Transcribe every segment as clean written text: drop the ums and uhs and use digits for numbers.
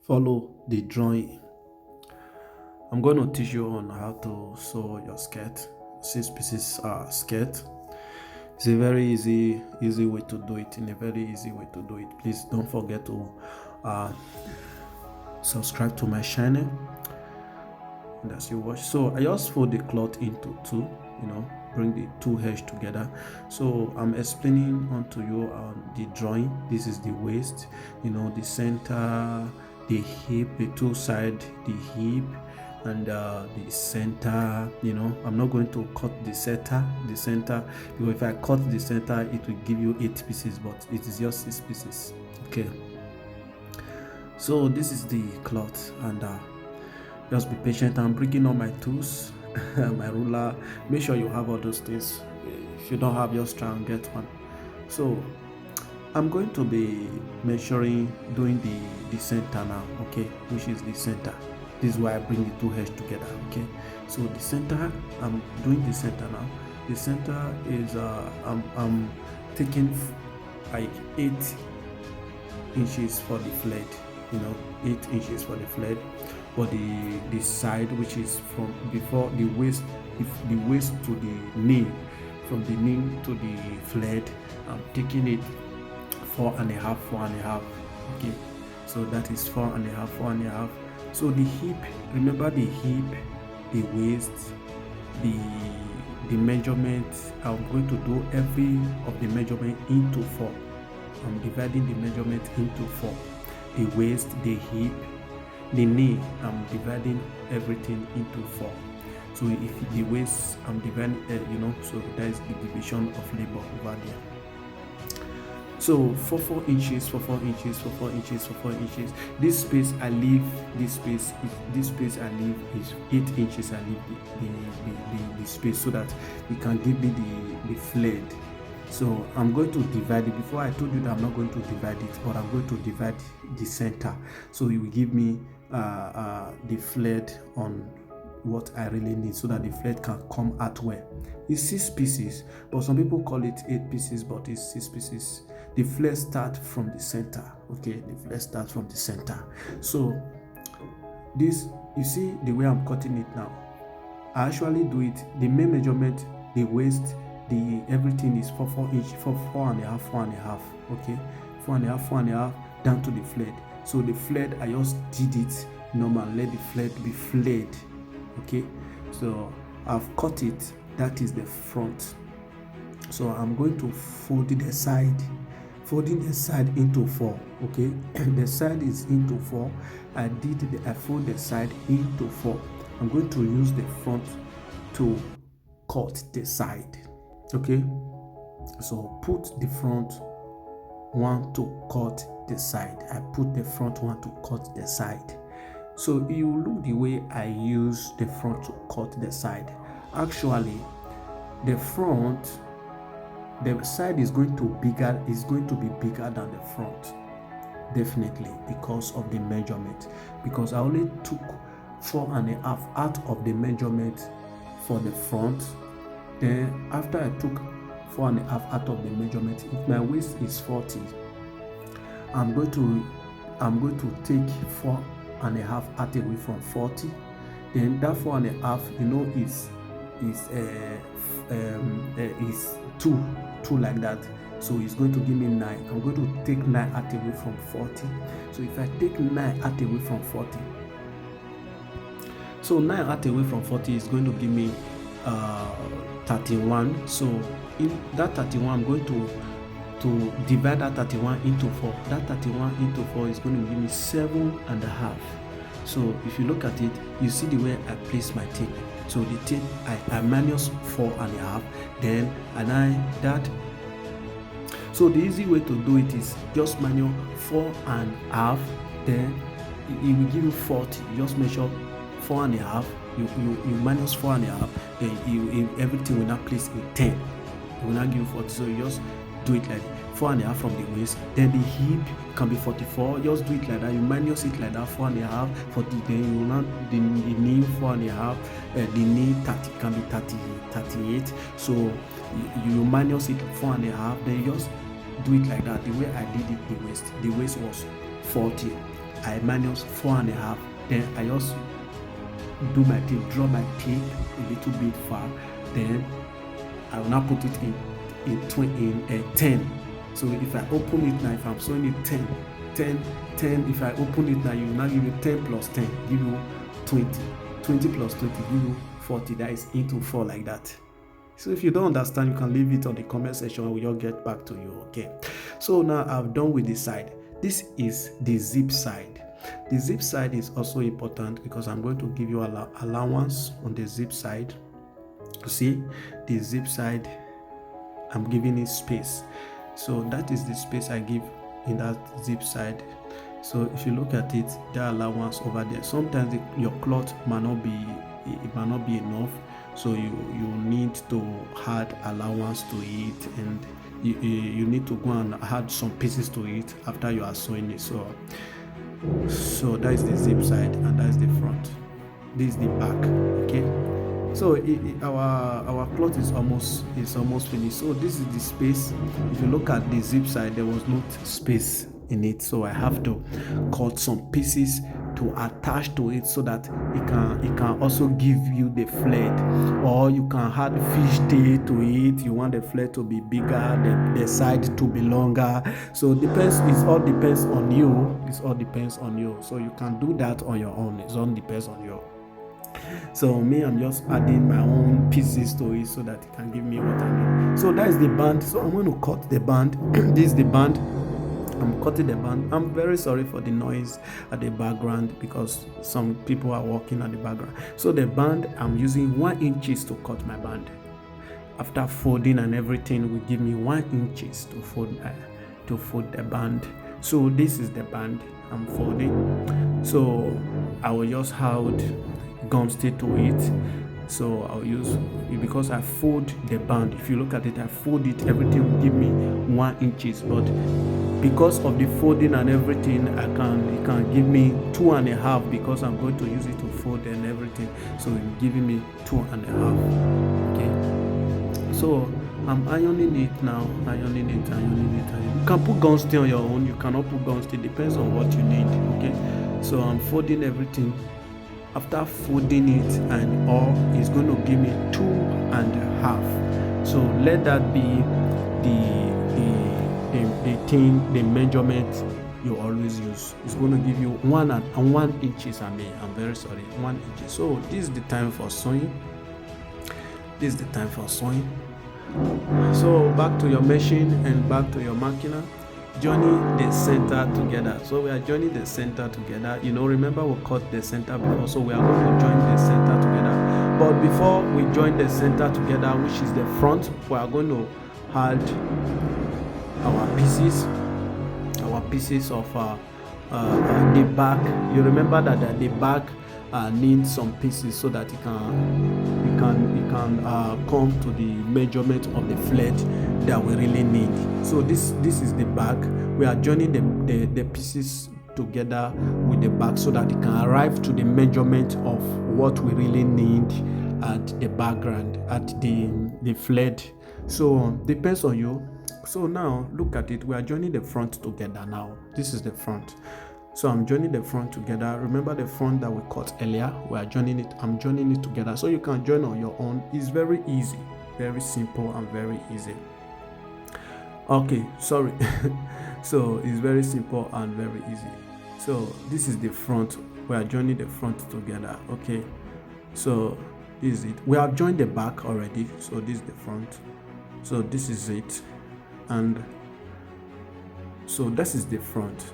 follow the drawing. I'm going to teach you on how to sew your skirt, 6 pieces skirt. It's a very easy way to do it. In a very easy way to do it. Please don't forget to subscribe to my channel. And as you watch, so I just fold the cloth into two. Bring the two edges together. So I'm explaining onto you on the drawing. This is the waist, the center, the hip, the two side, the hip, and the center. I'm not going to cut the center because if I cut the center it will give you 8 pieces, but it is just 6 pieces. Okay, so this is the cloth, and just be patient. I'm bringing all my tools, my ruler. Make sure you have all those things. If you don't have, just try and get one. So I'm going to be measuring, doing the center now, okay, which is the center. This is why I bring the two edges together. Okay, so the center, I'm doing the center now. The center is I'm taking like 8 inches for the flat, 8 inches for the flat. For the side, which is from before the waist, the waist to the knee, from the knee to the flat, I'm taking it 4.5. Okay, so that is 4.5. So the hip, remember the hip, the waist, the measurement. I'm going to do every of the measurement into 4. I'm dividing the measurement into 4. The waist, the hip, the knee, I'm dividing everything into 4. So if the waist, I'm dividing, so that is the division of labor over there. So for 4 inches, for 4 inches, for 4 inches, for 4 inches. This space I leave, this space I leave is 8 inches. I leave the space so that it can give me the flared. So I'm going to divide it. Before I told you that I'm not going to divide it, but I'm going to divide the center. So it will give me the flared on what I really need, so that the flared can come out well. It's 6 pieces, but some people call it 8 pieces, but it's 6 pieces. The flared start from the center. Okay, the flared start from the center. So this, you see the way I'm cutting it now. I actually do it. The main measurement, the waist, the everything is for 4 inches, for 4.5. Okay, 4.5 down to the flared. So the flared, I just did it normal. Let the flared be flared. Okay, so I've cut it. That is the front. So I'm going to fold the side, folding the side into 4. Okay, the side is into 4. I fold the side into 4. I'm going to use the front to cut the side. Okay, so put the front one to cut the side. I put the front one to cut the side. So you look the way I use the front to cut the side. Actually, the front, the side is going to be bigger than the front, definitely, because of the measurement. Because I only took 4.5 out of the measurement for the front. Then after I took 4.5 out of the measurement, if my waist is 40, I'm going to take 4.5 out away from 40. Then that 4.5, is 2 like that. So it's going to give me 9. I'm going to take 9 out away from 40. So if I take 9 out away from 40, so 9 out away from 40 is going to give me 31. So in that 31, I'm going to divide that 31 into 4. That 31 into 4 is going to give me 7.5. So if you look at it, you see the way I place my tape. So the tape, I minus 4.5, then so the easy way to do it is just minus 4.5, then it will give you 40. You just measure 4.5, you minus 4.5, then everything will not place in 10. It will not give you 40. So you just do it like 4.5 from the waist. Then the hip can be 44. Just do it like that. You minus it like that, 4.5, 40. Then you will not the knee 4.5. The knee 30 can be 38. So you minus it 4.5. Then you just do it like that. The way I did it, the waist was 40. I minus 4.5, then I just do my tape, draw my tape a little bit far, then I will now put it in 10. So if I open it now, if I'm sewing it 10, if I open it now, you will now give you 10 plus 10, give you 20 plus 20, give you 40. That is into 4 like that. So if you don't understand, you can leave it on the comment section and we'll get back to you. Okay, so now I've done with the side. This is the zip side. The zip side is also important because I'm going to give you allowance on the zip side. You see, the zip side, I'm giving it space. So that is the space I give in that zip side. So if you look at it, there are allowance over there. Sometimes your cloth might not be enough, so you need to add allowance to it, and you need to go and add some pieces to it after you are sewing it. So that is the zip side and that is the front. This is the back. Okay, so our cloth is almost finished. So this is the space. If you look at the zip side, there was no space in it, so I have to cut some pieces to attach to it so that it can also give you the flared, or you can add fish tail to it. You want the flared to be bigger, the side to be longer. So it all depends on you. So you can do that on your own. It all depends on you. So me, I'm just adding my own pieces to it so that it can give me what I need. So that is the band. So I'm going to cut the band. This is the band. I'm cutting the band. I'm very sorry for the noise at the background because some people are walking at the background. So the band, I'm using 1 inch to cut my band. After folding and everything, will give me 1 inch to fold the band. So this is the band I'm folding. So I will just hold gum stitch to it. So I'll use it because I fold the band. If you look at it, I fold it, everything will give me 1 inch, but because of the folding and everything, it can give me 2.5 because I'm going to use it to fold and everything. So it's giving me 2.5. Okay, so I'm ironing it now, ironing it. You can put gum stitch on your own, you cannot put gum stitch, depends on what you need. Okay, so I'm folding everything. After folding it and all, it's going to give me 2.5. So let that be the measurement you always use. It's going to give you 1 inch. I'm very sorry, 1 inch. So this is the time for sewing. So back to your machine and back to your machina. Joining the center together. So we are joining the center together. Remember we cut the center before, so we are going to join the center together. But before we join the center together, which is the front, we are going to add our pieces of the back. You remember that the back needs some pieces so that it can come to the measurement of the flat that we really need. So this is the back. We are joining the pieces together with the back so that it can arrive to the measurement of what we really need at the background, at the flat. So depends on you. So now look at it. We are joining the front together now. This is the front. So I'm joining the front together. Remember the front that we cut earlier? We are joining it. I'm joining it together. So you can join on your own. It's very easy, very simple and very easy. Okay, sorry. So it's very simple and very easy. So this is the front. We are joining the front together. Okay, so this is it. We have joined the back already. So this is the front. So this is it. And so this is the front.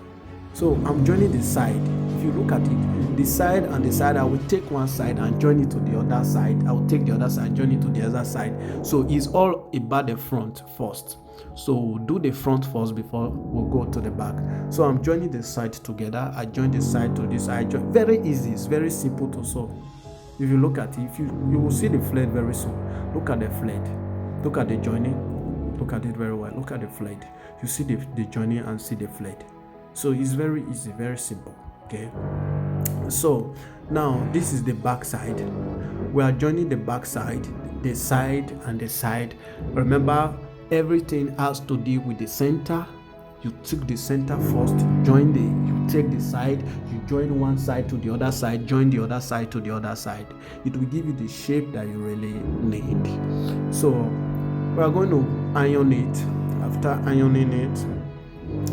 So I'm joining the side. If you look at it, the side and the side, I will take one side and join it to the other side. I will take the other side, join it to the other side. So it's all about the front first. So we'll do the front first before we'll go to the back. So I'm joining the side together. I join the side to this side. Very easy. It's very simple to sew. If you look at it, you will see the flat very soon. Look at the flat. Look at the joining. Look at it very well. Look at the flat. You see the joining and see the flat. So it's very easy, very simple. Okay, so now this is the back side. We are joining the back side, the side and the side. Remember, everything has to do with the center you took the center first, you take the side, you join one side to the other side, join the other side to the other side. It will give you the shape that you really need. So we are going to iron it. After ironing it,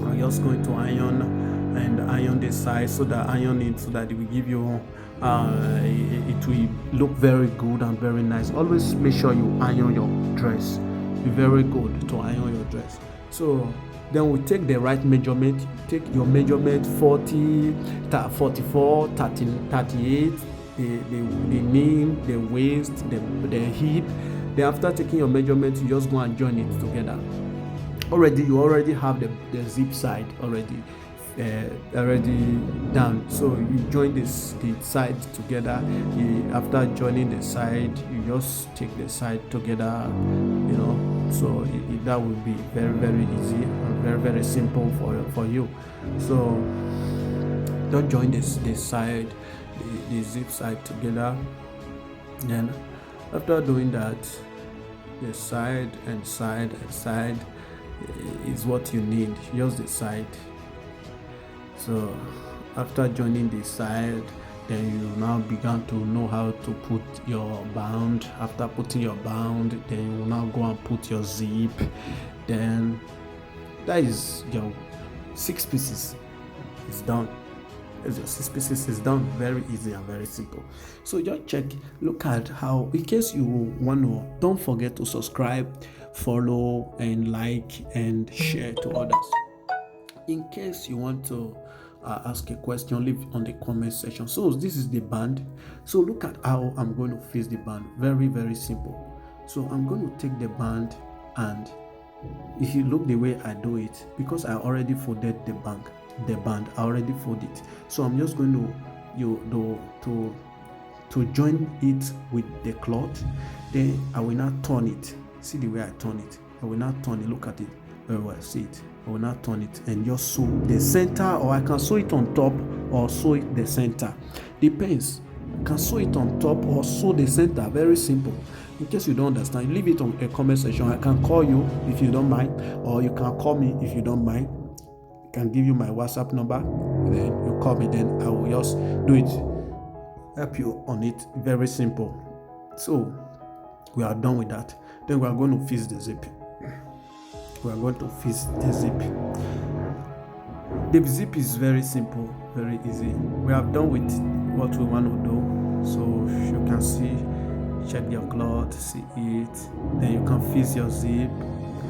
I'm just going to iron the side, so that it will give you it will look very good and very nice. Always make sure you iron your dress. Be very good to iron your dress. So then we take the right measurement. Take your measurement 40, 44, 30, 38, the knee, the waist, the hip. Then after taking your measurement, you just go and join it together. You already have the zip side already done. So you join the side together. After joining the side, you just take the side together, so that will be very, very easy and very, very simple for you. So don't join the side, the zip side together. Then after doing that, the side and side and side is what you need. Just the side. So after joining the side, then you now begin to know how to put your band. After putting your band, then you now go and put your zip. Then that is your 6 pieces. It's done. Your 6 pieces is done. Very easy and very simple. So just look at how, in case you want to, don't forget to subscribe, follow, and like and share to others. In case you want to ask a question, leave on the comment section. So this is the band. So look at how I'm going to fix the band. Very, very simple. So I'm going to take the band, and if you look the way I do it, because I already folded the band, I already folded it. So I'm just going to join it with the cloth. Then I will not turn it. See the way I turn it. I will not turn it. Look at it very well. See it. I will not turn it and just sew the center, or I can sew it on top or sew it the center. Depends. I can sew it on top or sew the center. Very simple. In case you don't understand, leave it on a comment section. I can call you if you don't mind, or you can call me if you don't mind. I can give you my WhatsApp number. Then you call me. Then I will just do it. Help you on it. Very simple. So we are done with that. Then we are going to fix the zip. We are going to fix the zip. The zip is very simple, very easy. We have done with what we want to do. So you can see, check your cloth, see it. Then you can fix your zip,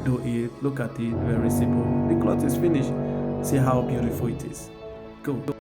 do it. Look at it, very simple. The cloth is finished. See how beautiful it is. Go.